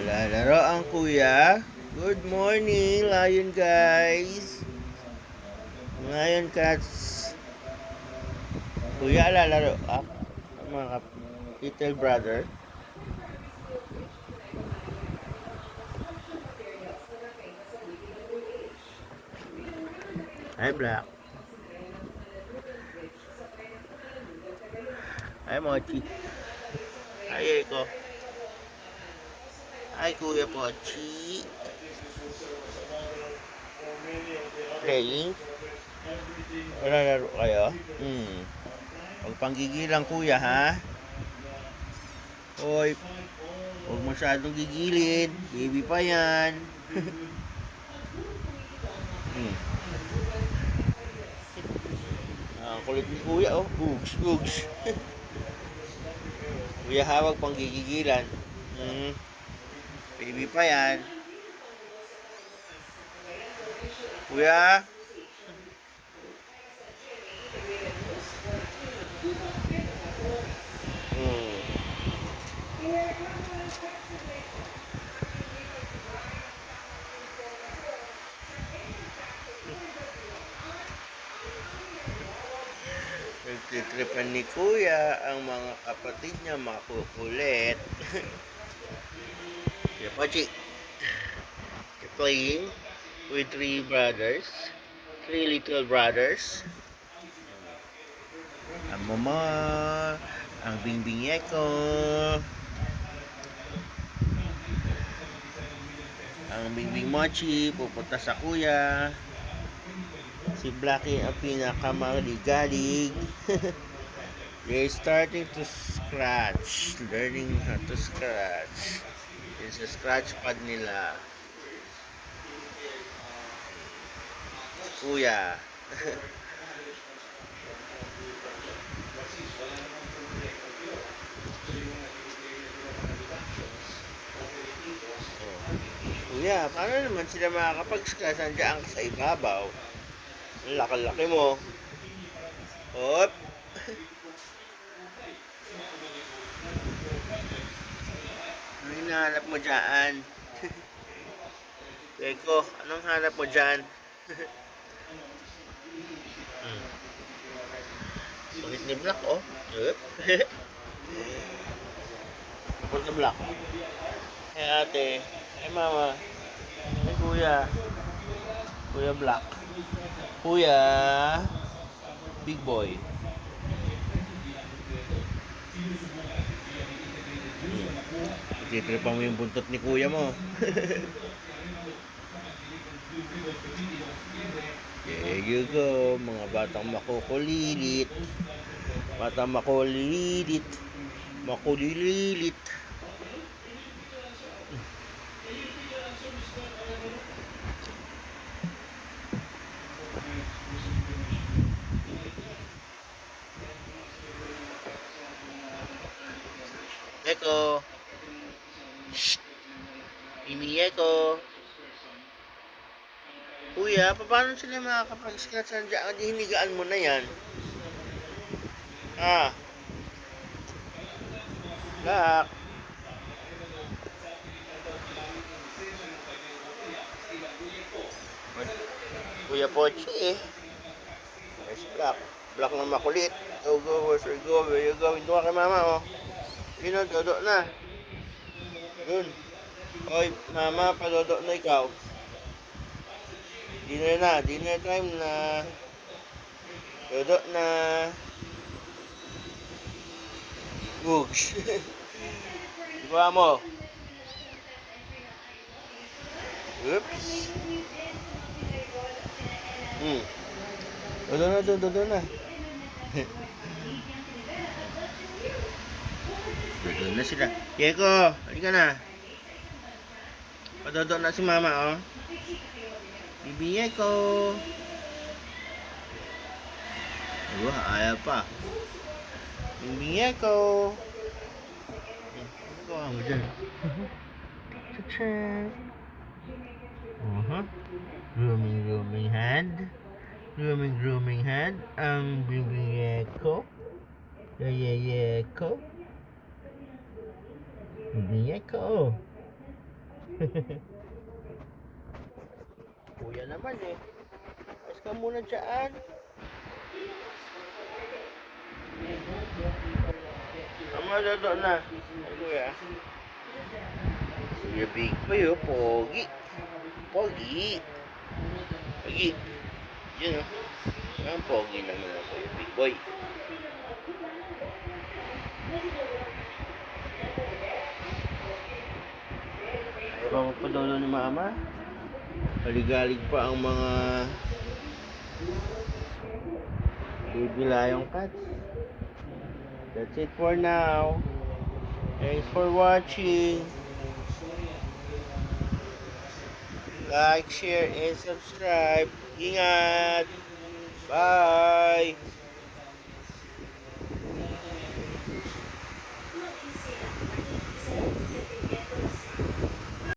Laro ang kuya. Good morning, Lion guys. Lion cats. Kuya, lalaro. Mga little brother. Hi, Black. Hi, Mochi. Hi, Eko. Hi, Kuya Pochi. Playing. Lalaro kayo? Huwag panggigilan, kuya, ha? Hoy, huwag masyadong gigilid. Baby pa yan. hmm. Kulit ni kuya, oh. Ugs, ugs. Kuya, hawag pang gigigilan. Baby pa yan. Kuya. Nagtitripan ni kuya ang mga kapatid niya makukulit. Yeah, Pachi. You're playing with three brothers. Three little brothers. Ang mama, ang bingbingye ko, ang bingbing mochi, pupunta sa kuya. Si Blackie ang pinakamaligalig. They're starting to scratch. Learning how to scratch. It's a scratch pad nila. Kuya. Kuya, paano naman sila makakapag-scratch? Nandiyan ka sa ibabaw. Ang laki-laki mo. Hop. Ano hinahanap mo dyan? Eko, anong hanap mo dyan? Bakit ni Black, oh? Hop. Bakit ni Black? Eh ate, eh mama, eh kuya. Kuya Black. Kuya. Big boy. Ititripan mo yung buntot ni kuya mo. There you go, mga batang makukulilit. Batang makulilit. Makulilit. Eko. Shh. Mimi Eko. Kuya, paano sila makakapag-scratch? Di hinigaan mo na yan. Black. Kuya Pochi eh. There's Black. Black na makulit. Go, go, where's you go? Where you going? Doon kay mama, oh. Yun, dodo na. Yun. Oy, mama, padodo na ikaw. Dinner time na. Dodo na. Googs. Diba mo? Oops. Dodo na. Dodo na sila. Yeko, halika na. Padodo na si mama, oh. Bibi Yeko. Ayaw pa. Bibi Yeko. Gawa mo dyan. Cha-cha. Grooming hand. Grooming hand. Ang Bibi Yeko. Yeko. Bibi Yeko. Kuya naman eh. Ayos ka muna dyan. Dodo na. Ay, kuya. Kuya Big Boy, oh. Pogi. Pogi. Pogi. Yun, oh. Ang pogi naman ako, Kuya Big Boy. Ayaw pa magpadolo ni mama. Kaligalig pa ang mga bibilayong cats. That's it for now. Thanks for watching. Like, share, and subscribe. Ingat! Bye!